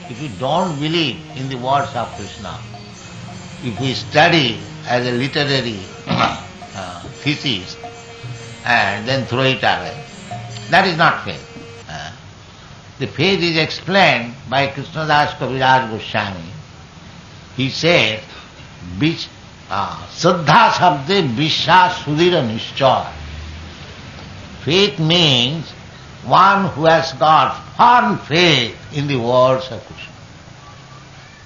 if you don't believe in the words of Krishna, if we study as a literary thesis and then throw it away, that is not faith. The faith is explained by Krishnadas Kaviraj Goswami. He says, Saddha Sabde Vishwas Sudhira Nishchay. Faith means one who has got firm faith in the words of Krishna.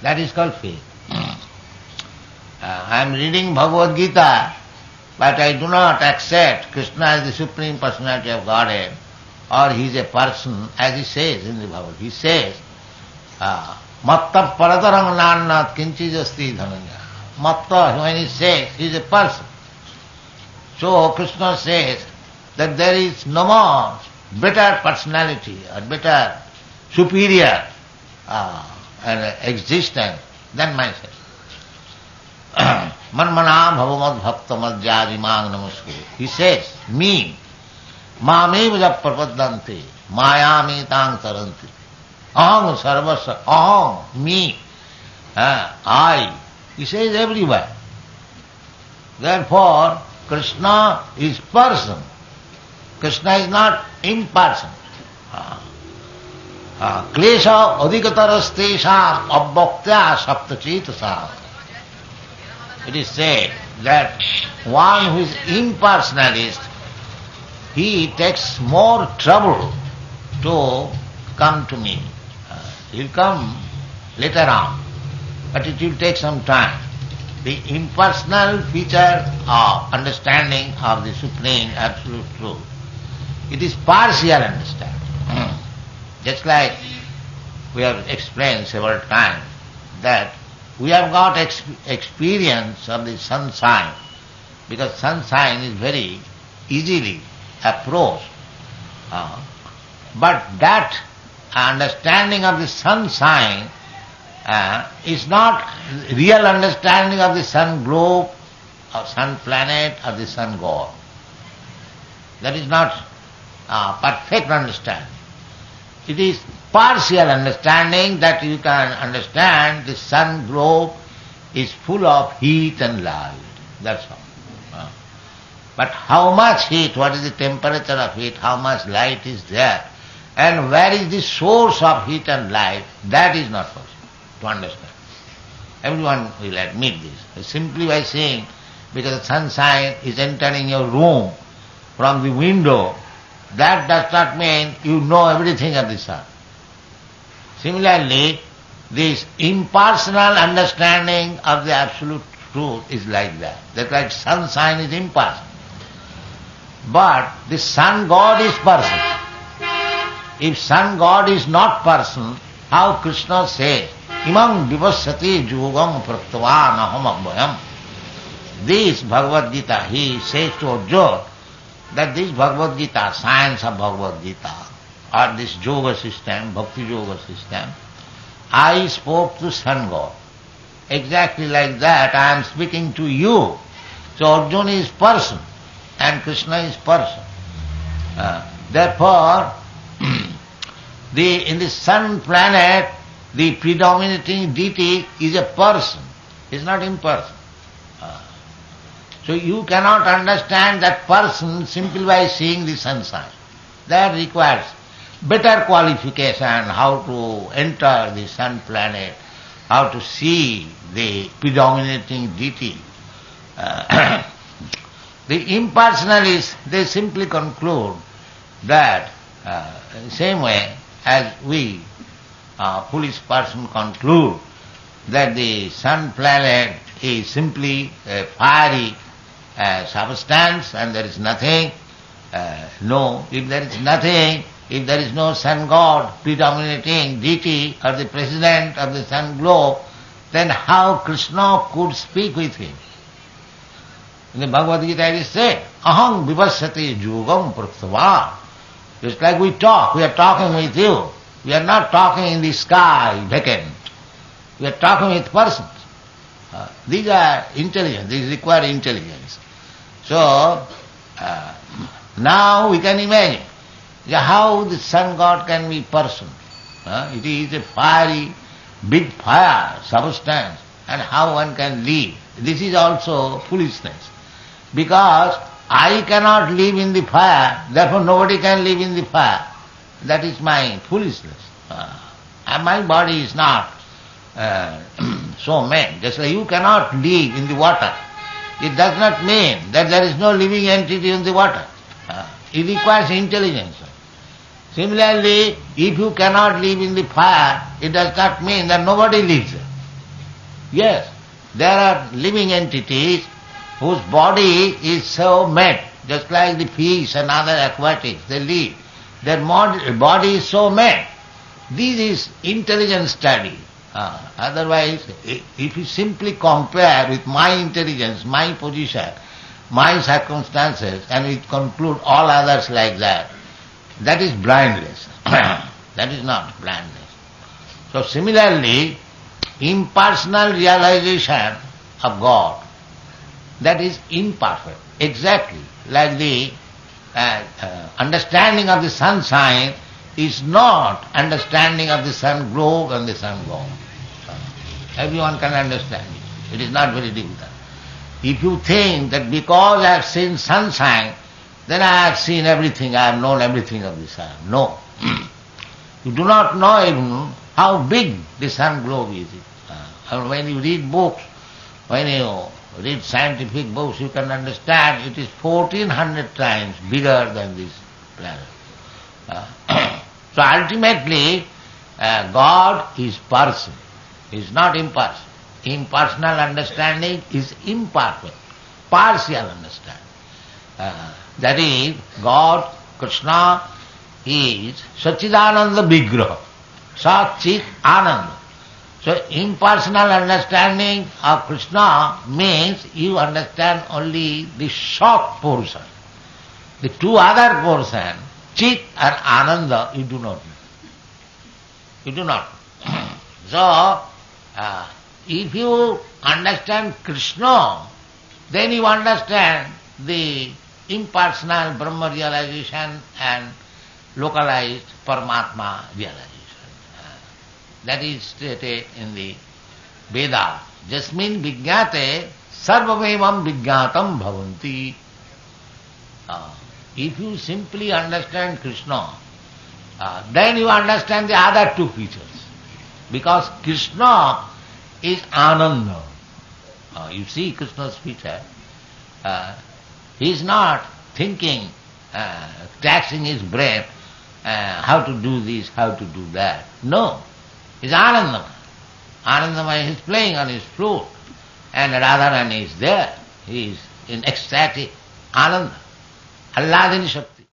That is called faith. I am reading Bhagavad Gita, but I do not accept Krishna as the Supreme Personality of Godhead, or he is a person, as he says in the Bhagavad. He says, Matta paratarang nannat kinchijasti dhananya. Matta, when he says, he is a person. So Krishna says that there is no more better personality or better, superior existence than myself. Manmanam bhavamad bhakta madhyadimang namaskuru. He says, me, mamevaja prapaddante, mayami tang taranti. Aham sarvasya, aham, me, I. He says everywhere. Therefore, Krishna is person. Krishna is not impersonal. Klesha adhikatarastesham abbhaktya saptachetasam. It is said that one who is impersonalist, he takes more trouble to come to me. He will come later on, but it will take some time. The impersonal feature of understanding of the Supreme Absolute Truth, it is partial understanding. Just like we have explained several times that we have got experience of the sunshine, because sunshine is very easily approached. But that understanding of the sunshine is not real understanding of the sun globe, or sun planet, or the sun god. That is not perfect understanding. It is partial understanding that you can understand the sun globe is full of heat and light. That's all. But how much heat, what is the temperature of heat, how much light is there, and where is the source of heat and light, that is not possible to understand. Everyone will admit this. Simply by saying, because the sunshine is entering your room from the window, that does not mean you know everything of the sun. Similarly, this impersonal understanding of the absolute truth is like that. That's like sunshine is impersonal. But the sun god is person. If sun god is not person, how Krishna says, Imam vivassati yugam praptavan aham abhayam. This Bhagavad Gita, he says to Arjuna, that this Bhagavad Gita, science of Bhagavad Gita, or this yoga system, bhakti yoga system, I spoke to sun god. Exactly like that I am speaking to you. So Arjuna is person and Krishna is person. Therefore, in the sun planet, the predominating deity is a person, is not impersonal. So you cannot understand that person simply by seeing the sunshine. That requires better qualification, how to enter the sun planet, how to see the predominating deity. The impersonalists, they simply conclude that in the same way as we, foolish person, conclude that the sun planet is simply a fiery substance and there is nothing. No, if there is nothing, if there is no sun god, predominating deity or the president of the sun globe, then how Krishna could speak with him? In the Bhagavad Gita it is said, Aham vivassati yugam praktava. Just like we talk, we are talking with you. We are not talking in the sky, vacant. We are talking with persons. These are intelligence, these require intelligence. So, now we can imagine how the sun god can be person. It is a fiery big fire, substance, and how one can live. This is also foolishness. Because I cannot live in the fire, therefore nobody can live in the fire. That is my foolishness. And my body is not so made. Just like you cannot live in the water. It does not mean that there is no living entity in the water. It requires intelligence. Similarly, if you cannot live in the fire, it does not mean that nobody lives there. Yes, there are living entities whose body is so made, just like the fish and other aquatics, they live. Their body is so made. This is intelligent study. Otherwise, if you simply compare with my intelligence, my position, my circumstances, and we conclude all others like that, that is blindness. That is not blindness. So similarly, impersonal realization of God, that is imperfect. Exactly like the understanding of the sunshine is not understanding of the sun globe and the sun globe. Everyone can understand it. It is not very difficult. If you think that because I have seen sunshine, then I have seen everything, I have known everything of the sun. No. You do not know even how big the sun globe is. And when you read books, when you read scientific books, you can understand it is 1400 times bigger than this planet. So ultimately, God is person, is not impersonal. Impersonal understanding is imperfect, partial understanding. That is, God, Krishna, is Sachidananda Vigraha, Sat-Chit Ananda. So impersonal understanding of Krishna means you understand only the short portion. The two other portions, Chit and Ananda, you do not know. You do not know. So, if you understand Krishna, then you understand the impersonal Brahma realization and localized Paramatma realization. That is stated in the Veda. Jasmin vijñāte sarvamevam vijñātam bhavanti. If you simply understand Krishna, then you understand the other two features. Because Krishna is Ananda. You see Krishna's feature. He is not thinking, taxing his brain, how to do this, how to do that. No. He's Anandamaya. Anandamaya is playing on his flute, and Radharani is there. He is in ecstatic Ananda. Alladini Shakti.